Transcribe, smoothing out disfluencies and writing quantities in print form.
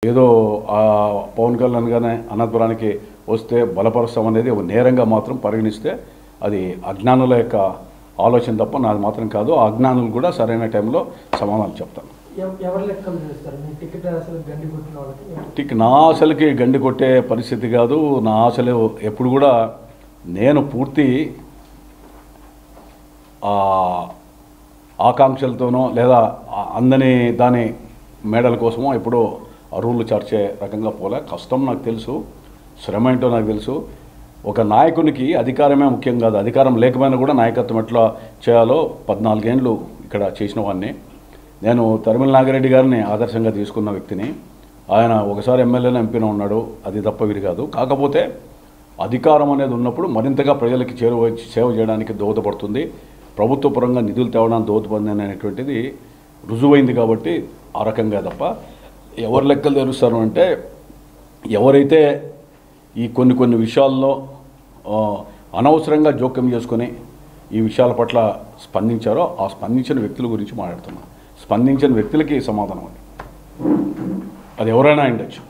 ఏదో పవన్ కళ్యాణ్ గానే అనంతపురానికి వస్తే బలపరుస్తాం అనేది ఒక నేరంగా మాత్రం పరిగణిస్తే అది అజ్ఞానుల యొక్క ఆలోచన తప్ప నాది మాత్రం కాదు. ఆ అజ్ఞానులు కూడా సరైన టైంలో సమాధానం చెప్తాను. నా ఆశలకి గండి కొట్టే పరిస్థితి కాదు. నా ఆశలు ఎప్పుడు కూడా నేను పూర్తి ఆకాంక్షలతోనో లేదా అందని దాని మేడల కోసమో ఎప్పుడో అరువులు చర్చే రకంగా పోలే. కష్టం నాకు తెలుసు, శ్రమ ఏంటో నాకు తెలుసు. ఒక నాయకునికి అధికారమే ముఖ్యం కాదు, అధికారం లేకపోయినా కూడా నాయకత్వం ఎట్లా చేయాలో 14 ఏళ్ళు ఇక్కడ చేసిన వాడిని నేను. తరిమల నాగిరెడ్డి గారిని ఆదర్శంగా తీసుకున్న వ్యక్తిని. ఆయన ఒకసారి ఎమ్మెల్యేలో ఎంపీలో ఉన్నాడు, అది తప్ప వీరు కాదు. కాకపోతే అధికారం అనేది ఉన్నప్పుడు మరింతగా ప్రజలకి సేవ చేయడానికి దోహదపడుతుంది, ప్రభుత్వ పరంగా నిధులు తేవడానికి దోహదపడుతుంది అనేటువంటిది రుజువైంది. కాబట్టి ఆ రకంగా తప్ప ఎవరు లెక్కలు తెరుస్తారు అంటే ఎవరైతే ఈ కొన్ని విషయాల్లో అనవసరంగా జోక్యం చేసుకొని ఈ విషయాల పట్ల స్పందించారో ఆ స్పందించిన వ్యక్తుల గురించి మాట్లాడుతున్నాను. స్పందించిన వ్యక్తులకి సమాధానం అది ఎవరైనా ఉండొచ్చు.